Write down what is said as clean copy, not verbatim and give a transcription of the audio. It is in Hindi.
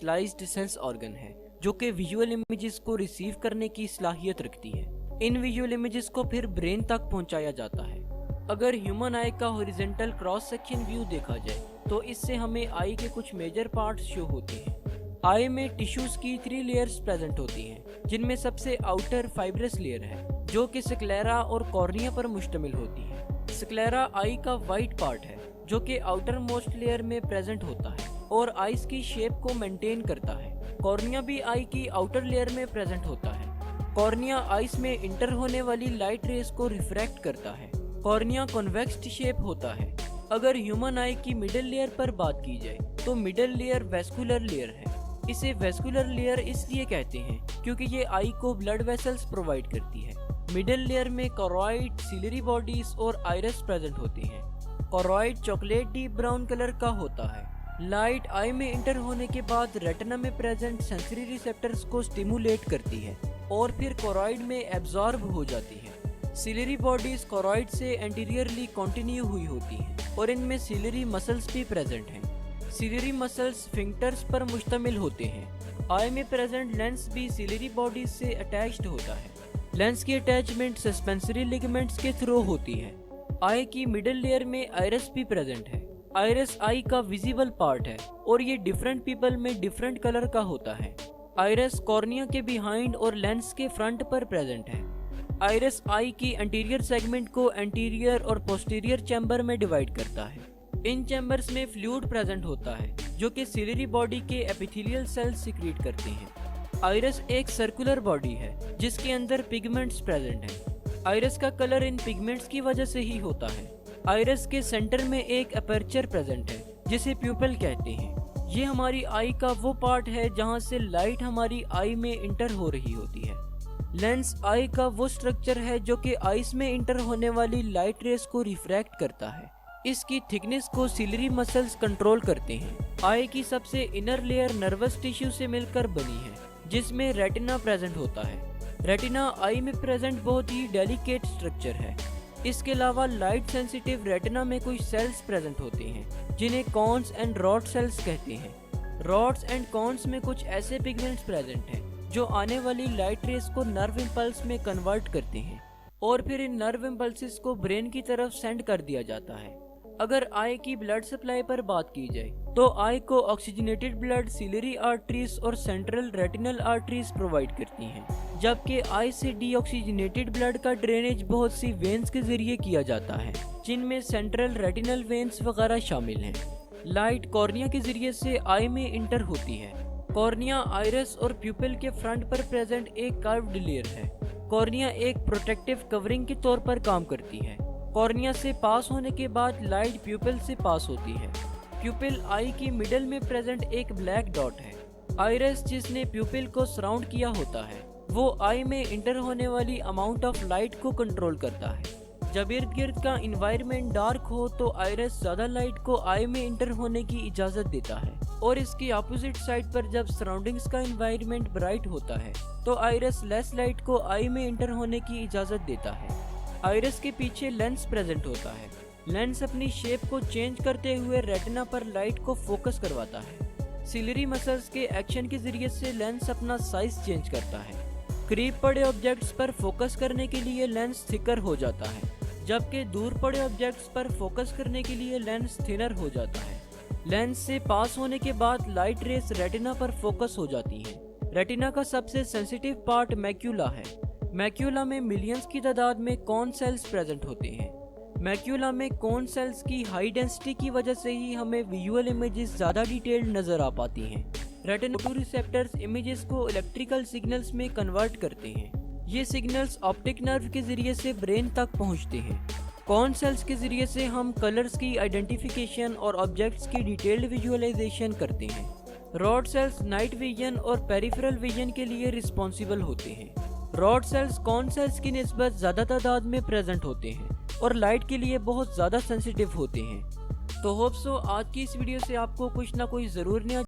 स्पेशलाइज्ड सेंस ऑर्गन है जो कि विजुअल इमेजेस को रिसीव करने की सलाहियत रखती है। इन विजुअल इमेजेस को फिर ब्रेन तक पहुंचाया जाता है। अगर ह्यूमन आई का हॉरिजॉन्टल क्रॉस सेक्शन व्यू देखा जाए तो इससे हमें आई के कुछ मेजर पार्ट्स शो होते हैं। आई में टिश्यूज की 3 लेयर्स प्रेजेंट होती हैं, जिनमें सबसे आउटर फाइब्रस लेयर है जो कि स्क्लेरा और कॉर्निया पर मुश्तमिल होती है। स्क्लेरा आई का वाइट पार्ट है जो कि आउटर मोस्ट लेयर में प्रेजेंट होता है और आइस की शेप को मेंटेन करता है। कॉर्निया भी आई की आउटर लेयर में प्रेजेंट होता है। कॉर्निया आइस में इंटर होने वाली लाइट रेस को रिफ्रैक्ट करता है। कॉर्निया कॉन्वेक्स शेप होता है। अगर ह्यूमन आई की मिडिल लेयर पर बात की जाए तो मिडिल लेयर वेस्कुलर लेयर है। इसे वेस्कुलर लेयर इसलिए कहते हैं क्योंकि ये आई को ब्लड वेसल्स प्रोवाइड करती है। मिडिल लेयर में कोरॉइड, सिलरी बॉडीज और आइरस प्रेजेंट होती हैं। Choroid chocolate deep brown colour का होता है। लाइट आई में इंटर होने के बाद रेटिना में प्रेजेंट सेंसरी रिसेप्टर्स को स्टिमुलेट करती है और फिर कोरॉइड में एब्जॉर्ब हो जाती है। सिलरी बॉडीज कोरॉइड से एंटीरियरली कंटिन्यू हुई होती हैं और इनमें सिलरी मसल्स भी प्रेजेंट हैं। सिलरी मसल्स फिंगर्स पर मुश्तमिल होते हैं। आई में प्रेजेंट लेंस भी सिलरी बॉडीज से अटैच्ड होता है। लेंस की अटैचमेंट सस्पेंसरी लिगामेंट्स के थ्रू होती है। आई की मिडिल लेयर में आइरस भी प्रेजेंट है। आइरस आई का विजिबल पार्ट है और ये डिफरेंट पीपल में डिफरेंट कलर का होता है। आइरस कॉर्निया के बिहाइंड और लेंस के फ्रंट पर प्रेजेंट है। आइरस आई की एंटीरियर सेगमेंट को एंटीरियर और पोस्टीरियर चैम्बर में डिवाइड करता है। इन चैम्बर्स में फ्लूइड प्रेजेंट होता है जो कि सिलरी बॉडी के एपिथेलियल सेल्स सिक्रीट करते हैं। आइरस एक सर्कुलर बॉडी है जिसके अंदर पिगमेंट्स प्रेजेंट हैं। आइरस का कलर इन पिगमेंट्स की वजह से ही होता है। आइरस के सेंटर में एक अपर्चर प्रेजेंट है जिसे प्यूपल कहते हैं। ये हमारी आई का वो पार्ट है जहाँ से लाइट हमारी आई में इंटर हो रही होती है। लेंस आई का वो स्ट्रक्चर है जो कि आइस में इंटर होने वाली लाइट रेस को रिफ्रैक्ट करता है। इसकी थिकनेस को सिलरी मसल्स कंट्रोल करते हैं। आई की सबसे इनर लेयर नर्वस टिश्यू से मिलकर बनी है जिसमें रेटिना प्रेजेंट होता है। रेटिना आई में प्रेजेंट बहुत ही डेलिकेट स्ट्रक्चर है। इसके अलावा लाइट सेंसिटिव रेटिना में कुछ सेल्स प्रेजेंट होते हैं जिन्हें कॉन्स एंड रॉड सेल्स कहते हैं। रॉड्स एंड कॉन्स में कुछ ऐसे पिगमेंट्स प्रेजेंट हैं जो आने वाली लाइट रेस को नर्व इम्पल्स में कन्वर्ट करते हैं और फिर इन नर्व इम्पल्सेस को ब्रेन की तरफ सेंड कर दिया जाता है। अगर आई की ब्लड सप्लाई पर बात की जाए तो आई को ऑक्सीजनेटेड ब्लड सिलरी आर्टरीज और सेंट्रल रेटिनल आर्टरीज प्रोवाइड करती हैं, जबकि आई से डीऑक्सीजनेटेड ब्लड का ड्रेनेज बहुत सी वेन्स के जरिए किया जाता है जिनमें सेंट्रल रेटिनल वेन्स वगैरह शामिल हैं। लाइट कॉर्निया के जरिए से आई में इंटर होती है। कॉर्निया आइरस और प्यूपिल के फ्रंट पर प्रेजेंट एक कर्व्ड लेयर है। कॉर्निया एक प्रोटेक्टिव कवरिंग के तौर पर काम करती है। कॉर्निया से पास होने के बाद लाइट प्यूपिल से पास होती है। प्यूपिल आई की मिडल में प्रेजेंट एक ब्लैक डॉट है। आइरस जिसने प्यूपिल को सराउंड किया होता है वो आई में इंटर होने वाली अमाउंट ऑफ लाइट को कंट्रोल करता है। जब इर्द गिर्द का इन्वायरमेंट डार्क हो तो आइरस ज्यादा लाइट को आई में इंटर होने की इजाजत देता है और इसकी अपोजिट साइड पर जब सराउंडिंग्स का इन्वायरमेंट ब्राइट होता है तो आइरस लेस लाइट को आई में इंटर होने की इजाजत देता है। आइरस के पीछे लेंस प्रेजेंट होता है। लेंस अपनी शेप को चेंज करते हुए रेटिना पर लाइट को फोकस करवाता है। सिलरी मसल्स के एक्शन के जरिए से लेंस अपना साइज चेंज करता है। करीब पड़े ऑब्जेक्ट्स पर फोकस करने के लिए लेंस थिकर हो जाता है, जबकि दूर पड़े ऑब्जेक्ट्स पर फोकस करने के लिए लेंस थिनर हो जाता है। लेंस से पास होने के बाद लाइट रेस रेटिना पर फोकस हो जाती है। रेटिना का सबसे सेंसिटिव पार्ट मैक्यूला है। मैक्यूला में मिलियंस की तादाद में कोन सेल्स प्रेजेंट होते हैं। मैक्यूला में कोन सेल्स की हाई डेंसिटी की वजह से ही हमें विजुअल इमेजेस ज्यादा डिटेल्ड नजर आ पाती हैं। रेटिना रिसेप्टर्स इमेजेस को इलेक्ट्रिकल सिग्नल्स में कन्वर्ट करते हैं। ये सिग्नल्स ऑप्टिक नर्व के जरिए से ब्रेन तक पहुंचते हैं। कोन सेल्स के जरिए से हम कलर्स की आइडेंटिफिकेशन और ऑब्जेक्ट्स की डिटेल्ड विजुअलाइजेशन करते हैं। रॉड सेल्स नाइट विजन और पेरिफेरल विजन के लिए रिस्पॉन्सिबल होते हैं। रॉड सेल्स कोन सेल्स की निस्बत ज्यादा तादाद में प्रेजेंट होते हैं और लाइट के लिए बहुत ज्यादा सेंसिटिव होते हैं। तो होप सो आज की इस वीडियो से आपको कुछ ना कुछ जरूर नया